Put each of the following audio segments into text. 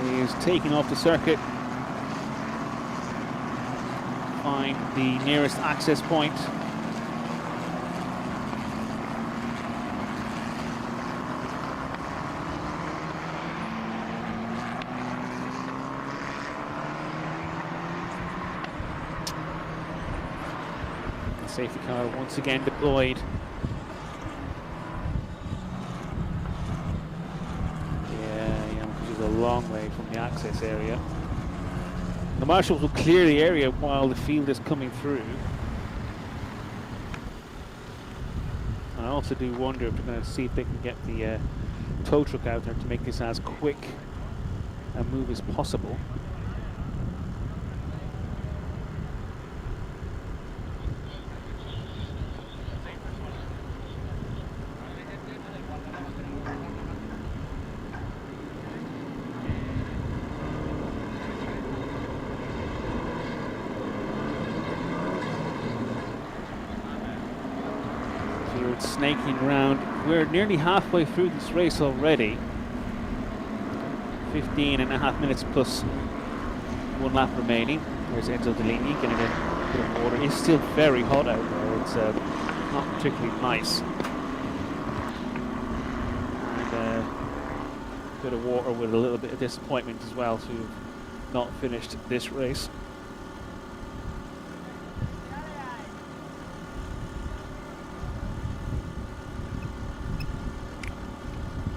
is taking off the circuit. Find the nearest access point. The safety car once again deployed. A long way from the access area. The marshals will clear the area while the field is coming through. And I also do wonder if they're going to see if they can get the tow truck out there to make this as quick a move as possible. Snaking around. We're nearly halfway through this race already. 15.5 minutes plus one lap remaining. There's Enzo Deligny getting a bit of water. It's still very hot out there. It's not particularly nice. And a bit of water with a little bit of disappointment as well to have not finished this race.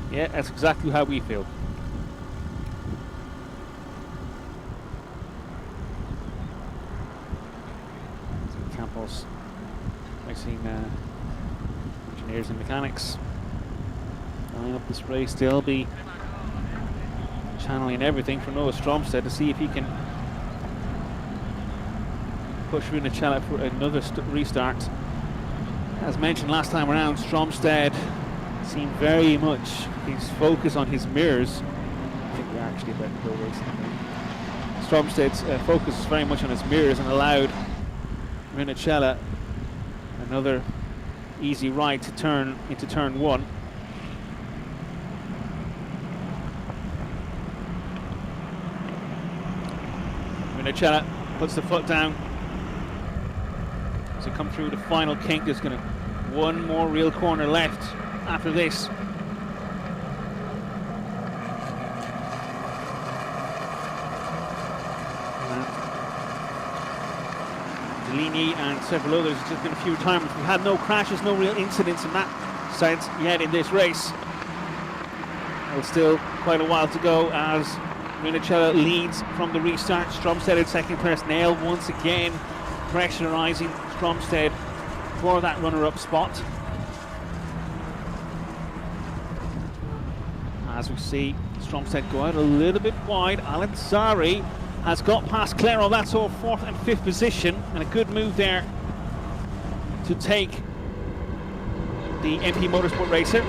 Yeah, that's exactly how we feel. Campos Racing engineers and mechanics lining up this race. They'll be channeling everything for Noah Stromsted to see if he can push Rinicella for another restart. As mentioned last time around, Stromsted seemed very much his focus on his mirrors. I think we're actually about to go racing. Stromsted's focus is very much on his mirrors and allowed Rinicella another easy ride to turn into turn one. Rinicella puts the foot down as he come through the final kink. There's going to one more real corner left after this. Deligny and several others, it's just been a few times. We've had no crashes, no real incidents in that sense yet in this race. Well, still quite a while to go as Rinicella leads from the restart. Stromsted in second place. Nael once again pressurising Stromsted for that runner-up spot. As we see Stromsted go out a little bit wide. Alansari has got past Clerot. That's all fourth and fifth position, and a good move there to take the MP Motorsport racer.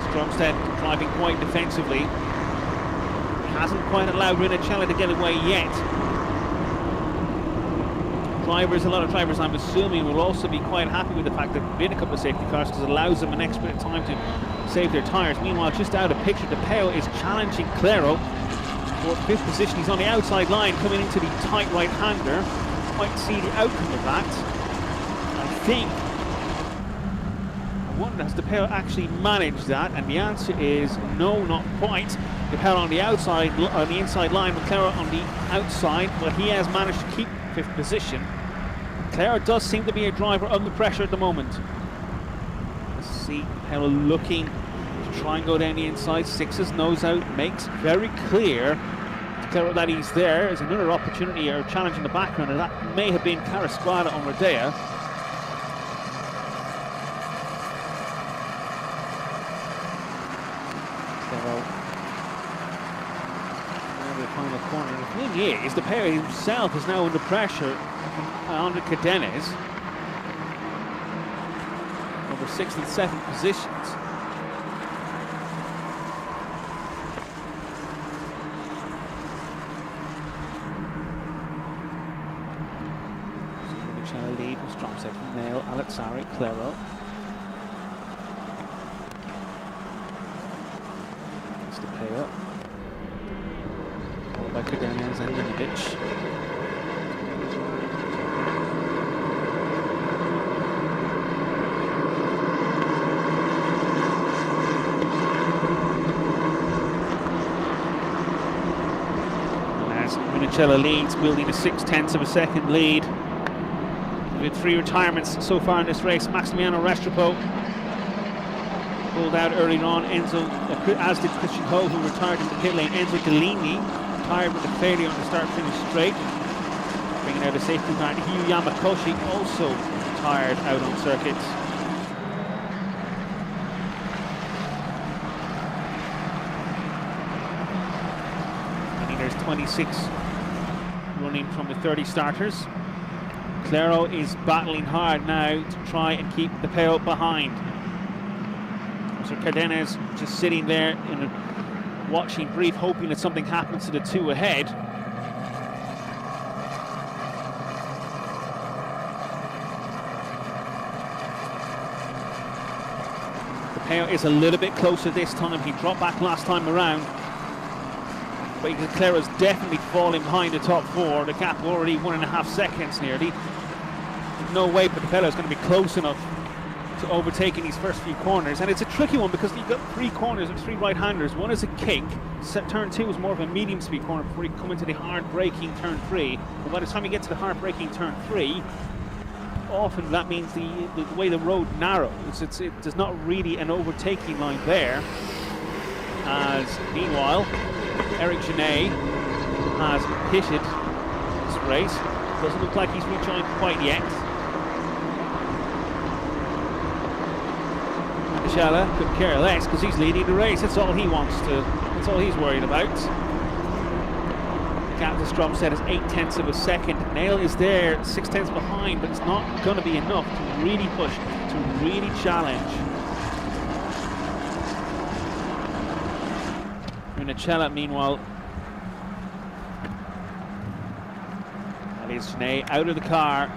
Stromsted driving quite defensively. Hasn't quite allowed Rinicella to get away yet. A lot of drivers, I'm assuming, will also be quite happy with the fact that there have been a couple of safety cars because it allows them an extra bit of time to save their tyres. Meanwhile, just out of picture, Theophile is challenging Clerot for fifth position. He's on the outside line coming into the tight right-hander. Quite see the outcome of that. I wonder, has Theophile actually managed that? And the answer is no, not quite. Theophile on the outside, on the inside line, with Clerot on the outside, but he has managed to keep fifth position. Clerot does seem to be a driver under pressure at the moment. Let's see how looking to try and go down the inside. Six's nose out, makes very clear to Clerot that he's there. There's another opportunity or challenge in the background, and that may have been Carasquada on Rodea. Final corner. The thing is, the pair himself is now under pressure under Cadenes over 6th and 7th positions. Rinicella lead with Stromsted from Nael, Alansari, Clerot. will. Followed by Cardenas and Linovich. As Rinicella leads, building a 0.6 of a second lead. With 3 retirements so far in this race. Maximiano Restrepo pulled out early on, as did Christian Ho, who retired in the pit lane. Enzo Deligny retired with a failure on the start-finish straight, bringing out a safety car. Hugh Yamakoshi also retired out on circuits. I think there's 26 running from the 30 starters. Clerot is battling hard now to try and keep the Peo behind. So Cardenas just sitting there in a watching brief, hoping that something happens to the 2 ahead. The Peo is a little bit closer this time. He dropped back last time around. But Clerot's definitely falling behind the top 4. The gap already 1.5 seconds nearly. There's no way but the Peo is going to be close enough to overtaking these first few corners, and it's a tricky one because you've got 3 corners of 3 right-handers. One is a kink. Turn 2 is more of a medium-speed corner before you come into the hard-braking turn 3. But by the time you get to the hard-braking turn 3, often that means the way the road narrows, there's not really an overtaking line there. As meanwhile, Eric Genet has pitted this race. Doesn't look like he's rejoined quite yet. Riniceella could care less because he's leading the race. That's all he wants to. That's all he's worried about. The gap to Stromsted is 0.8 of a second. Nael is there, 0.6 behind, but it's not going to be enough to really push, to really challenge. Riniceella, meanwhile, that is Genet out of the car.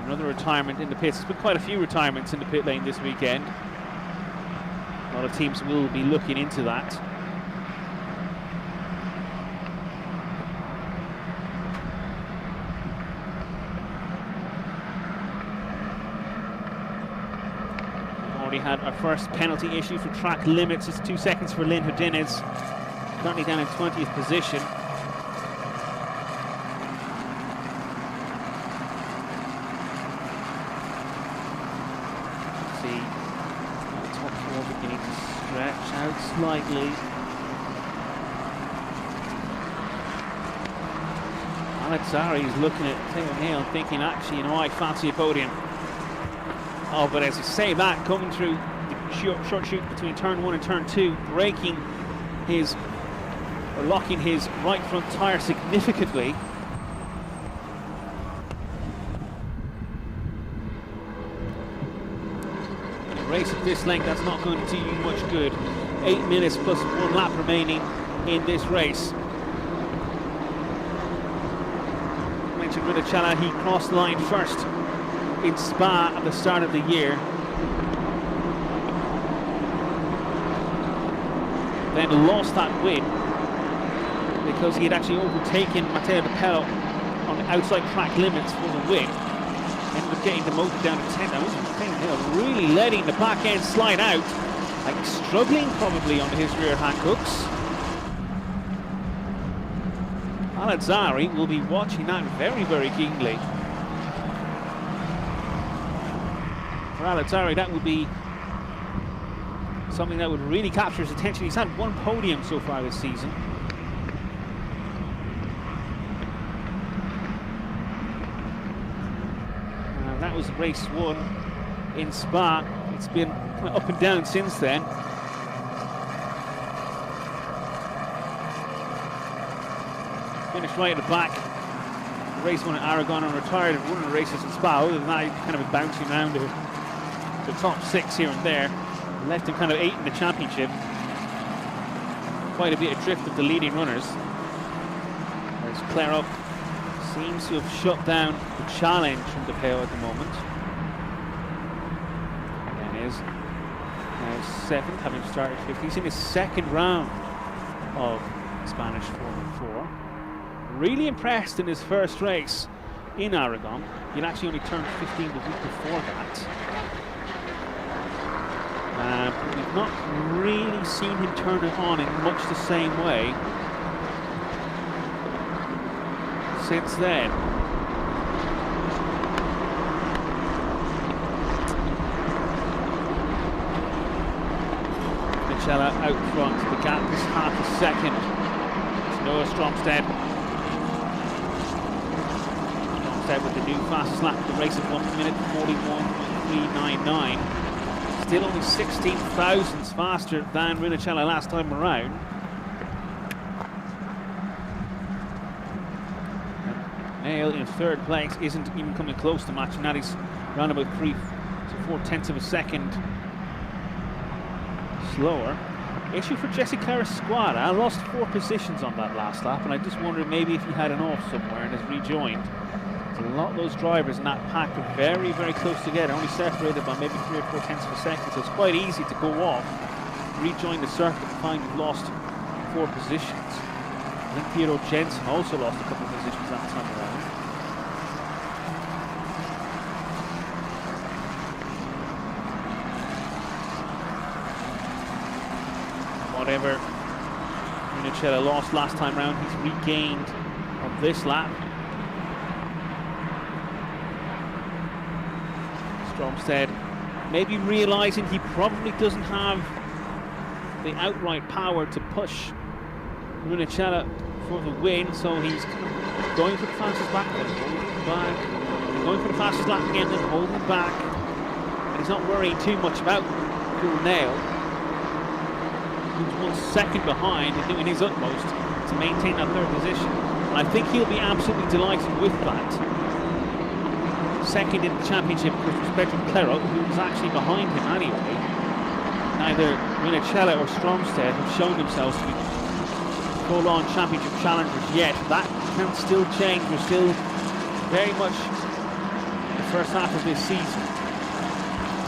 Another retirement in the pits. There's been quite a few retirements in the pit lane this weekend. A lot of teams will be looking into that. We've already had our first penalty issue for track limits. It's 2 seconds for Lynn Houdinez, currently down in 20th position. Slightly. Alazzari is looking at Theophile Nael thinking, actually, you know, I fancy a podium. Oh, but as I say that, coming through the short chute between turn 1 and turn 2, locking his right front tyre significantly. In a race of this length, that's not going to do you much good. 8 minutes plus 1 lap remaining in this race. I mentioned Rinicella, he crossed the line first in Spa at the start of the year. Then lost that win because he had actually overtaken Matteo De Pello on the outside track limits for the win. Ended up getting the motor down to 10. Now, really letting the back end slide out. Like struggling probably on his rear hand hooks. Alazzari will be watching that very, very keenly. For Alazzari, that would be something that would really capture his attention. He's had 1 podium so far this season. That was race 1 in Spa. It's been up and down since then. Finished right at the back. Race 1 at Aragon and retired in one of the races at Spa. Other than that, he's kind of been bouncing around the top 6 here and there. Left him kind of 8 in the championship. Quite a bit adrift of the leading runners. Whereas Clerot seems to have shut down the challenge from De Pello at the moment. Now 7th, having started 5th. He's in his 2nd round of Spanish Formula 4. Really impressed in his first race in Aragon. He'd actually only turned 15 the week before that. But we've not really seen him turn it on in much the same way since then. Riniceella out front. The gap is half a second. It's Noah Stromsted. Stromsted with the new fastest lap of the race of 1 minute 41.399. Still only 16 thousandths faster than Riniceella last time around. Nael in third place isn't even coming close to matching that. He's around about 3 to 4 tenths of a second slower. Issue for Jesse Carrasquara. Lost 4 positions on that last lap, and I just wondered maybe if he had an off somewhere and has rejoined. A lot of those drivers in that pack are very, very close together, only separated by maybe 3 or 4 tenths of a second, so it's quite easy to go off, rejoin the circuit and find you've lost 4 positions. I think Theodore Jensen also lost a couple of positions that time around. Whatever Riniceella lost last time around, he's regained on this lap. Stromsted maybe realising he probably doesn't have the outright power to push Riniceella for the win, so he's going for the fastest lap, then holding back, going for the fastest lap again, then holding back, and he's not worrying too much about Nael, who's 1 second behind and doing his utmost to maintain that third position. And I think he'll be absolutely delighted with that. Second in the championship was Pedro Clerot, who was actually behind him anyway. Neither Riniceella or Stromsted have shown themselves to be full-on championship challengers yet. That can still change. We're still very much the first half of this season,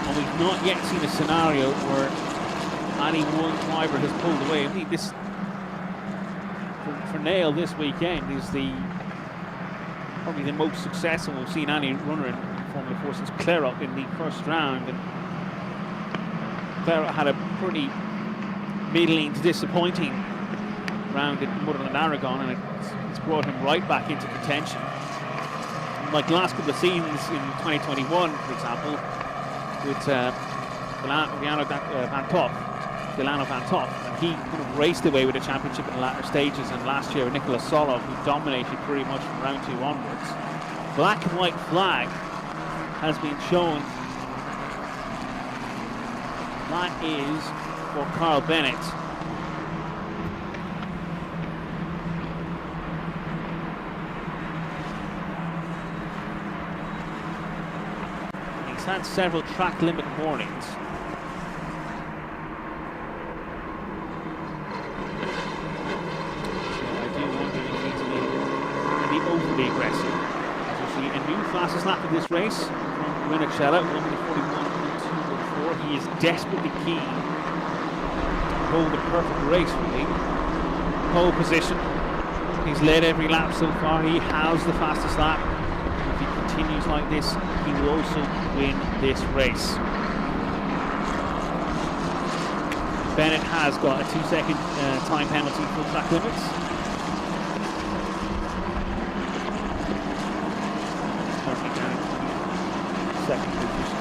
and we've not yet seen a scenario where any one driver has pulled away. I think this, for Nael this weekend, is probably the most successful we've seen any runner in Formula 4 since Clerot in the first round. And Clerot had a pretty middling to disappointing round at Motorland and Aragon, and it's brought him right back into contention. Like the last couple of seasons in 2021, for example, with Delano Van Top, and he kind of raced away with the championship in the latter stages, and last year with Nicolas Solov, who dominated pretty much from round 2 onwards. Black and white flag has been shown. That is for Carl Bennett. He's had several track limit warnings. Overly aggressive. As you see, a new fastest lap of this race from Riniceella, 1:41.214. He is desperately keen to hold a perfect race, really. Pole position. He's led every lap so far. He has the fastest lap. If he continues like this, he will also win this race. Bennett has got a 2-second time penalty for track limits. Second position,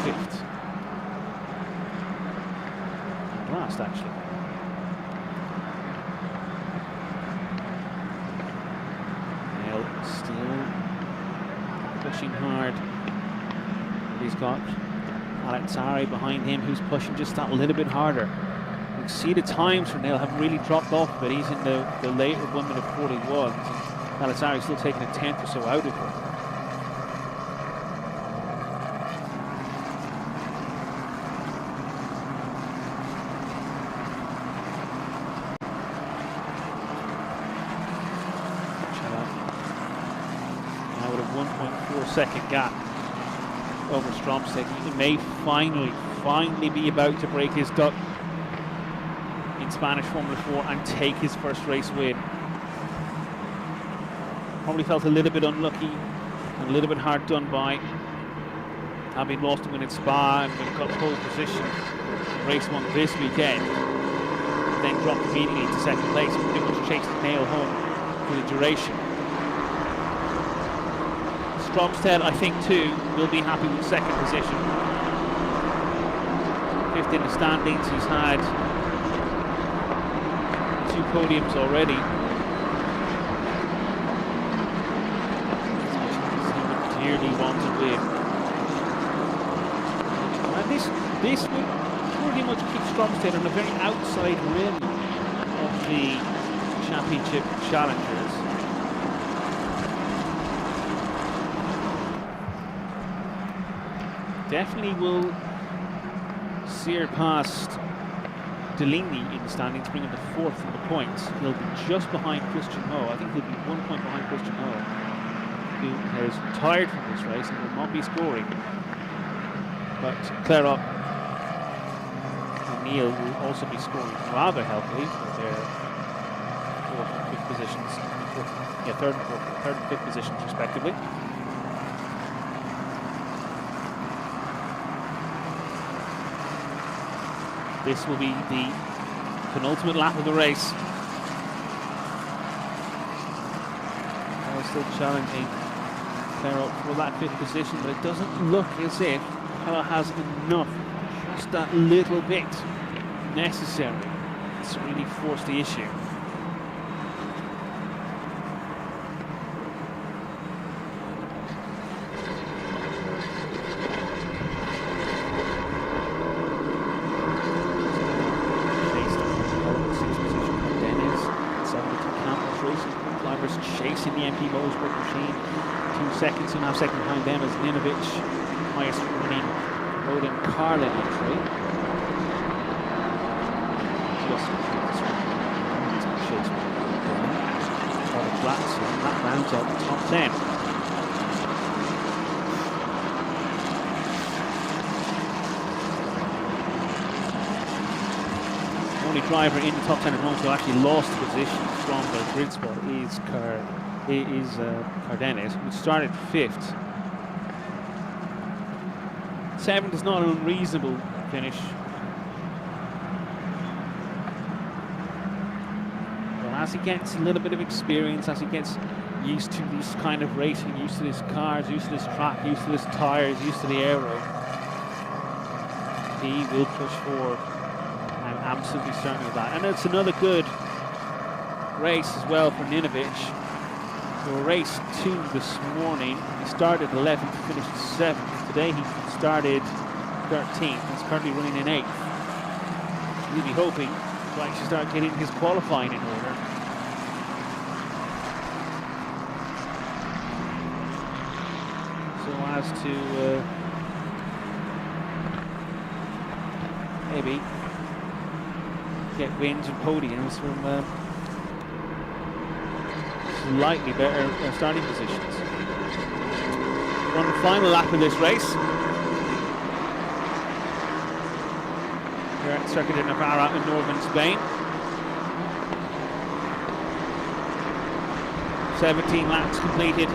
fifth. Last, actually. Nael still pushing hard. He's got Alexari behind him, who's pushing just that little bit harder. You can see the times for Nael have really dropped off, but he's in the later 1:41s. Alexari's still taking a 10th or so out of him. Second gap over Stromsted. He may finally be about to break his duck in Spanish Formula 4 and take his first race win. Probably felt a little bit unlucky and a little bit hard done by, having lost a win in Spa and got pole position in race 1 this weekend, then dropped immediately to second place and pretty much chased Nael home for the duration. Stromsted, I think too, will be happy with second position. 5th in the standings. He's had 2 podiums already. He would dearly want to win. And this would pretty much keep Stromsted on the very outside rim of the championship challengers. Definitely will sear past Deligny in the standings, bring him to 4th in the points. He'll be just behind Christian Ho. I think he'll be 1 point behind Christian Ho, who has retired from this race and will not be scoring. But Clerot and Nael will also be scoring rather healthily for their 4th and 5th positions, 3rd and 5th positions respectively. This will be the penultimate lap of the race. Still challenging Clerot for that 5th position, but it doesn't look as if Clerot has enough, just that little bit necessary to really force the issue. Chasing the MP Motorsport machine, 2 seconds, and now second behind them is Ninovich, highest running road in Carlin entry. Just chase flats, and that rounds out the top 10. The only driver in the top 10 at the moment who actually lost the position from the grid spot is Cardenas, who started 5th. 7th is not an unreasonable finish. But as he gets a little bit of experience, as he gets used to this kind of racing, used to this cars, used to this track, used to this tyres, used to the aero, he will push forward. I'm absolutely certain of that. And it's another good race as well for Ninovich. So race 2 this morning, he started 11th, finished 7th. Today he started 13th, he's currently running in 8th. He'll be hoping to actually start getting his qualifying in order. So as to maybe get wins and podiums from slightly better starting positions. We're on the final lap of this race. We're at Circuit de Navarra in northern Spain. 17 laps completed.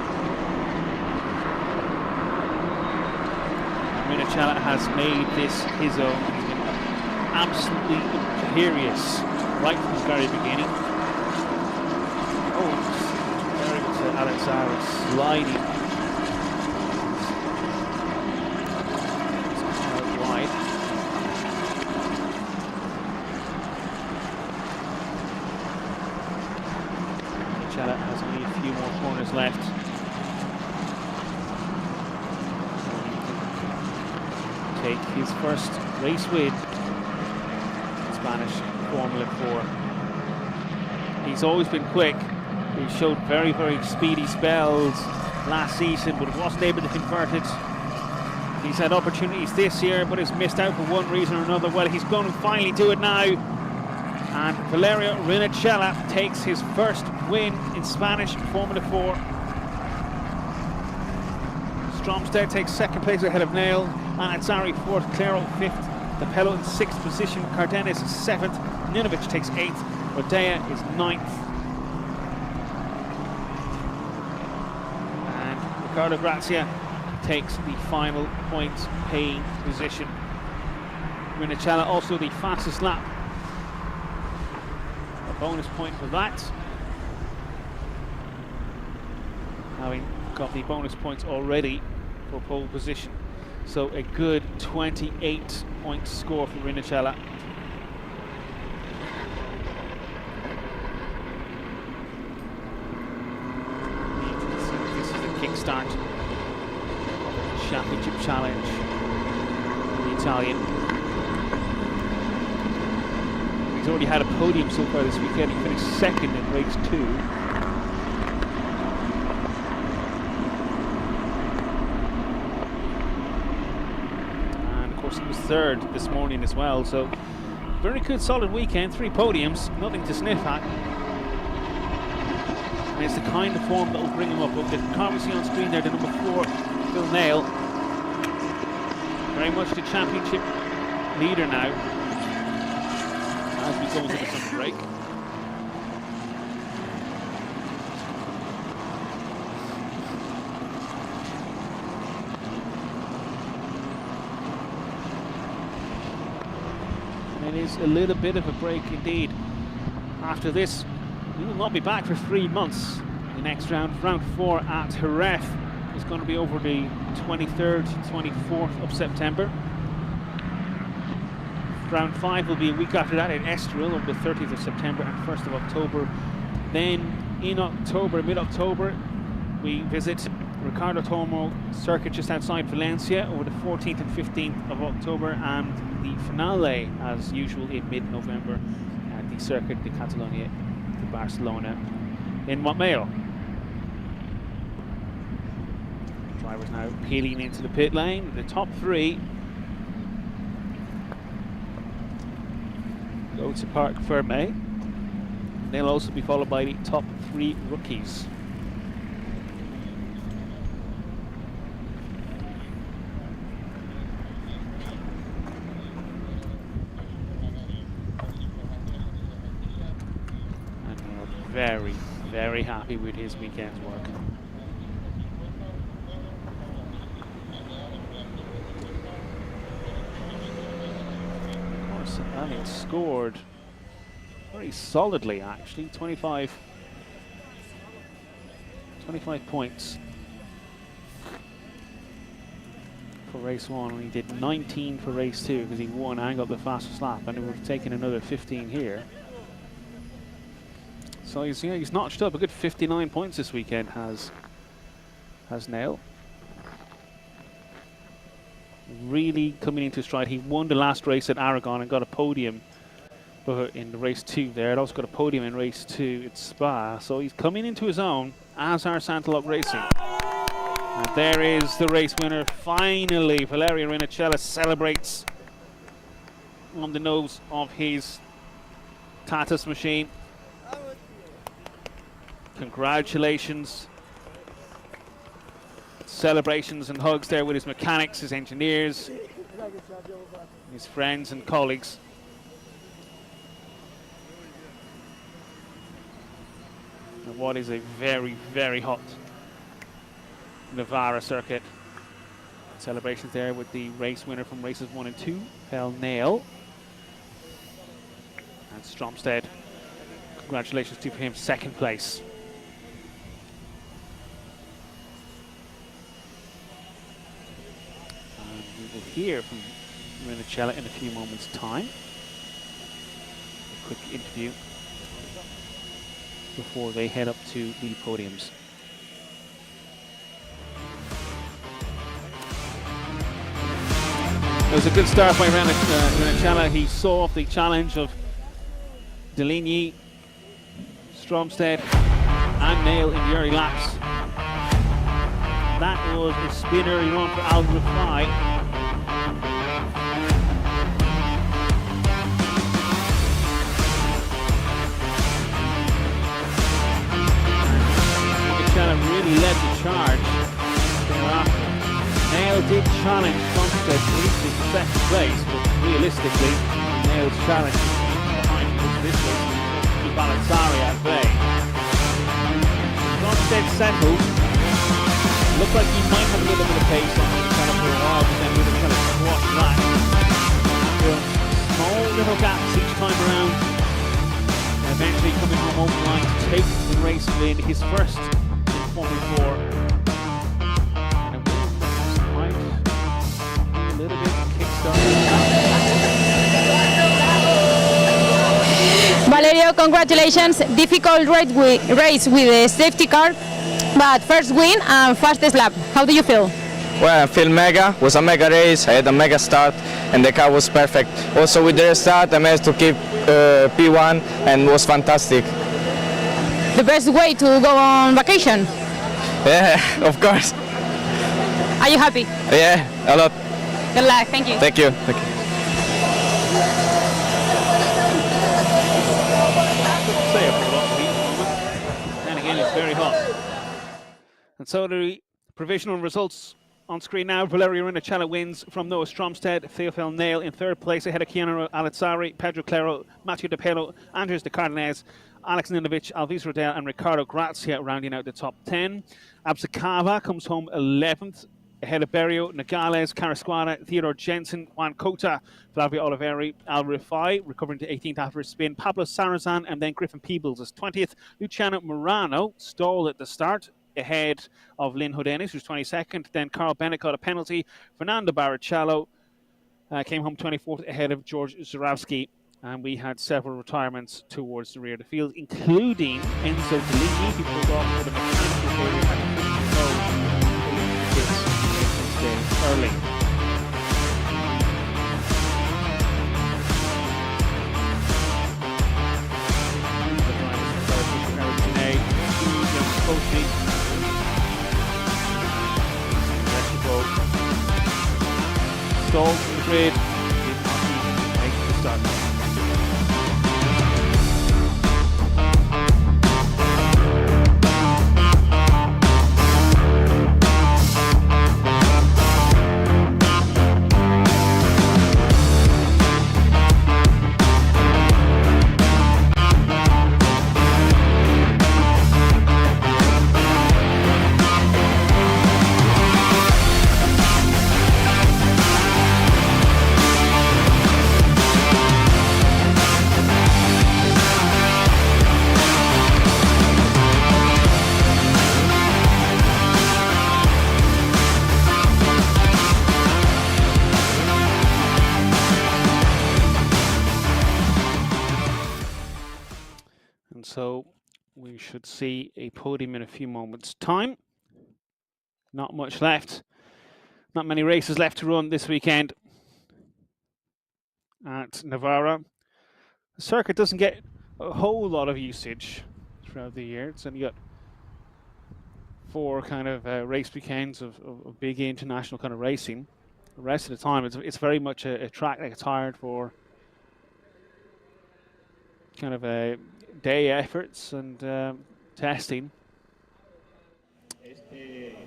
Rinicella has made this his own. He's been absolutely imperious right from the very beginning. Oh, very much Alexander sliding wide. Rinicella has only a few more corners left. Take his first race win in Spanish Formula 4. He's always been quick. He showed very, very speedy spells last season, but wasn't able to convert it. He's had opportunities this year, but has missed out for one reason or another. Well, he's going to finally do it now. And Valerio Rinicella takes his first win in Spanish Formula 4. Stromsted takes second place ahead of Nael. Anazzari fourth, Clerot fifth, the Pello in sixth position, Cardenas seventh, Ninovic takes 8th. Rodea is 9th. And Riccardo Grazia takes the final points paying position. Rinicella also the fastest lap. A bonus point for that. Having got the bonus points already for pole position. So a good 28 point score for Rinicella. This is the kickstart of the championship challenge for the Italian. He's already had a podium so far this weekend. He finished 2nd in race 2. He was 3rd this morning as well, so very good solid weekend, 3 podiums, nothing to sniff at. And it's the kind of form that will bring him up. The car we see on screen there, the number 4, Theophile Nael, very much the championship leader now as we go into the summer break. It is a little bit of a break indeed. After this, we will not be back for 3 months. The next round, round 4 at Jerez, is going to be over the 23rd, 24th of September. Round 5 will be a week after that in Estoril on the 30th of September and 1st of October. Then in October, mid-October, we visit Ricardo Tormo circuit just outside Valencia over the 14th and 15th of October, and the finale, as usual, in mid-November at the Circuit de Catalunya to Barcelona in Montmell. Drivers now peeling into the pit lane. The top 3 go to Parc Fermé. They'll also be followed by the top 3 rookies. Very, very happy with his weekend's work. Of course, Daniel scored very solidly actually, 25 points for race 1, and he did 19 for race 2 because he won and got the fastest lap, and it would have taken another 15 here. So he's notched up a good 59 points this weekend, has Nael. Really coming into stride. He won the last race at Aragon and got a podium in the race 2 there. It also got a podium in race 2 at Spa. So he's coming into his own, as are Santalog Racing. And there is the race winner. Finally, Valerio Rinicella celebrates on the nose of his Tatas machine. Congratulations. Celebrations and hugs there with his mechanics, his engineers, his friends and colleagues. And what is a very, very hot Navarra circuit. Celebrations there with the race winner from races 1 and 2, Theophile Nael. And Stromsted, congratulations to him, 2nd place. We will hear from Rinicella in a few moments' time. A quick interview before they head up to the podiums. It was a good start by Rinicella. He saw off the challenge of Deligny, Stromsted and Nael in the early laps. That was a spin early on for Al Rafai. Rinicella really led the charge thereafter. Nael did challenge Stromsted to reach the 2nd place, but realistically, Nael's challenge was behind him. this race to keep Alazzari at bay. Stromsted settled. Looked like he might have a little bit of pace on him kind of for a while, but then really kind of squashed that. Small little gaps each time around. And eventually coming home over the line to take the race win, his first in Formula 4. And a win that might be a little bit kick-started. Valerio, congratulations. Difficult race with a safety car, but first win and fastest lap. How do you feel? Well, I feel mega. It was a mega race. I had a mega start and the car was perfect. Also with the restart I managed to keep P1 and it was fantastic. The best way to go on vacation? Yeah, of course. Are you happy? Yeah, a lot. Good luck. Thank you. Thank you. Thank you. Say a lot of heat at the moment. And again, it's very hot. And so the provisional results on screen now. Valerio Rinicella wins from Noah Stromsted. Theophile Nael in third place ahead of Keanu Alazzari, Pedro Clerot, Matteo De Pelo, Andres De Cardenas, Alex Ninovic, Alvis Rodel and Ricardo Grazia rounding out the top 10. Absakava comes home 11th ahead of Berio, Nogales, Carasquada, Theodore Jensen, Juan Cota, Flavio Oliveri, Al Rifai recovering to 18th after a spin, Pablo Sarrazin and then Griffin Peebles as 20th. Luciano Morano stalled at the start ahead of Lynn Hodenis, who's 22nd. Then Carl Bennett got a penalty. Fernando Barrichello came home 24th ahead of George Zurawski. And we had several retirements towards the rear of the field, including Enzo Deligny, who pulled off for the mechanical failure at the early. Stalled from the grid, did not even make the start. So we should see a podium in a few moments' time. Not much left. Not many races left to run this weekend at Navarra. The circuit doesn't get a whole lot of usage throughout the year. It's only got 4 kind of race weekends of big international kind of racing. The rest of the time, it's very much a track that gets hired for kind of a day efforts and testing.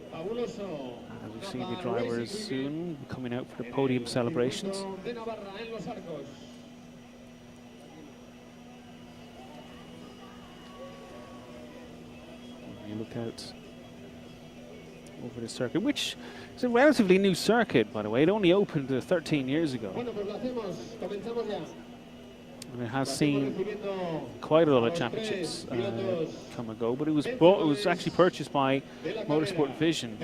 And we see the drivers soon coming out for the podium celebrations. You look out over the circuit, which is a relatively new circuit, by the way. It only opened 13 years ago. And it has seen quite a lot of championships come and go, but it was actually purchased by Motorsport Vision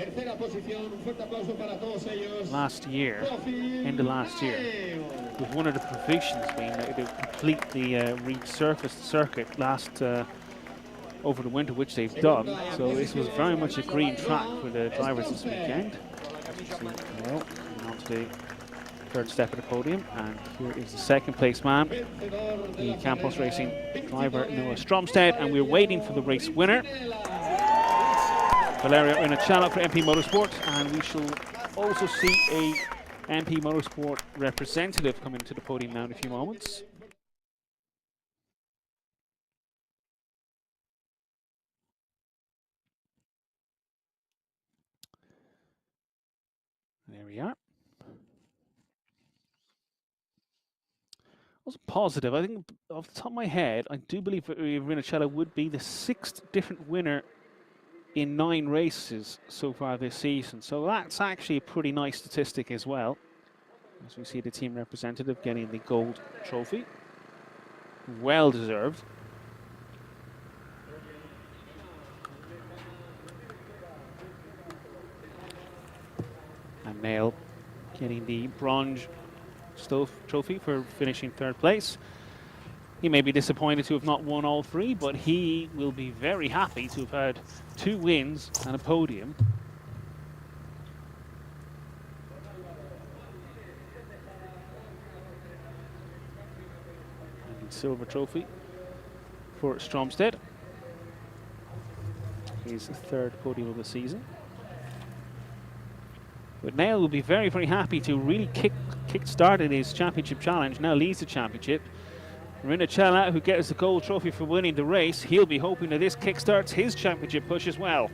last year, end of last year, with one of the provisions being that it completely resurfaced the circuit over the winter, which they've done. So this was very much a green track for the drivers this weekend. As you see, well, on to the third step of the podium, and here is the second place man, the Campos Racing driver Noah Stromsted, and we're waiting for the race winner, Valerio Rinicella for MP Motorsport, and we shall also see a MP Motorsport representative come into the podium now in a few moments. There we are. wasn't positive. I think off the top of my head, I do believe Valerio Riniceella would be the 6th different winner in 9 races so far this season. So that's actually a pretty nice statistic as well. As we see the team representative getting the gold trophy. Well deserved. And Nael getting the bronze trophy for finishing 3rd place. He may be disappointed to have not won all 3, but he will be very happy to have had 2 wins and a podium. And the silver trophy for Stromsted. His 3rd podium of the season. But Nael will be very, very happy to really kick-started his championship challenge. Now leads the championship. Riniceella, who gets the gold trophy for winning the race, he'll be hoping that this kick-starts his championship push as well.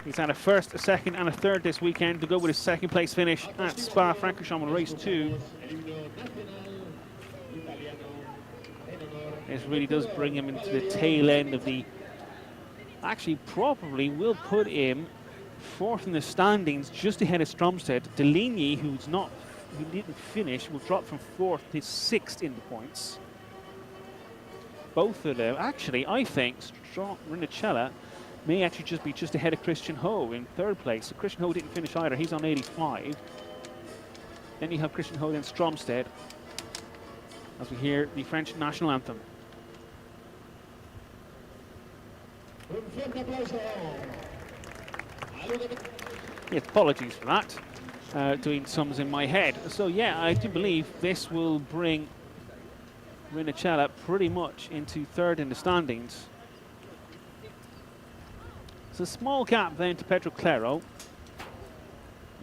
He's had a 1st, a 2nd and a 3rd this weekend to go with his 2nd place finish at Spa-Francorchamps on race 2. This really does bring him into the tail end of the... Actually, probably will put him 4th in the standings, just ahead of Stromsted. Deligny, who didn't finish, will drop from 4th to 6th in the points. Both of them, actually, I think Riniceella may actually just ahead of Christian Ho in 3rd place. So Christian Ho didn't finish either, he's on 85. Then you have Christian Ho and Stromsted as we hear the French national anthem. Yes, apologies for that. Doing sums in my head. So yeah, I do believe this will bring Riniceella pretty much into 3rd in the standings. It's a small gap then to Pedro Clerot.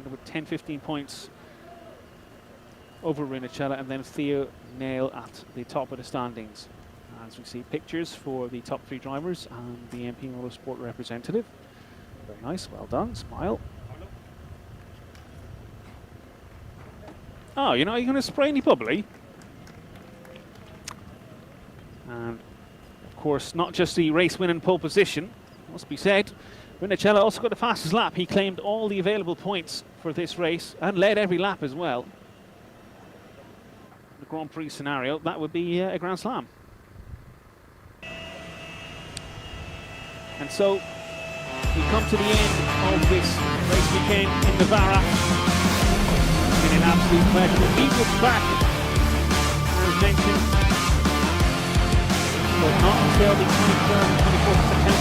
With 10-15 points over Riniceella, and then Theophile Nael at the top of the standings. As we see pictures for the top 3 drivers and the MP Motorsport representative. Very nice, well done, smile. Oh, you're going to spray any bubbly? And of course, not just the race winning pole position, must be said. Riniceella also got the fastest lap. He claimed all the available points for this race and led every lap as well. The Grand Prix scenario, that would be a Grand Slam. And so we come to the end of this race weekend in Navarra. It's been an absolute pleasure. We'll be back, as mentioned, but not until the 23rd and 24th of September.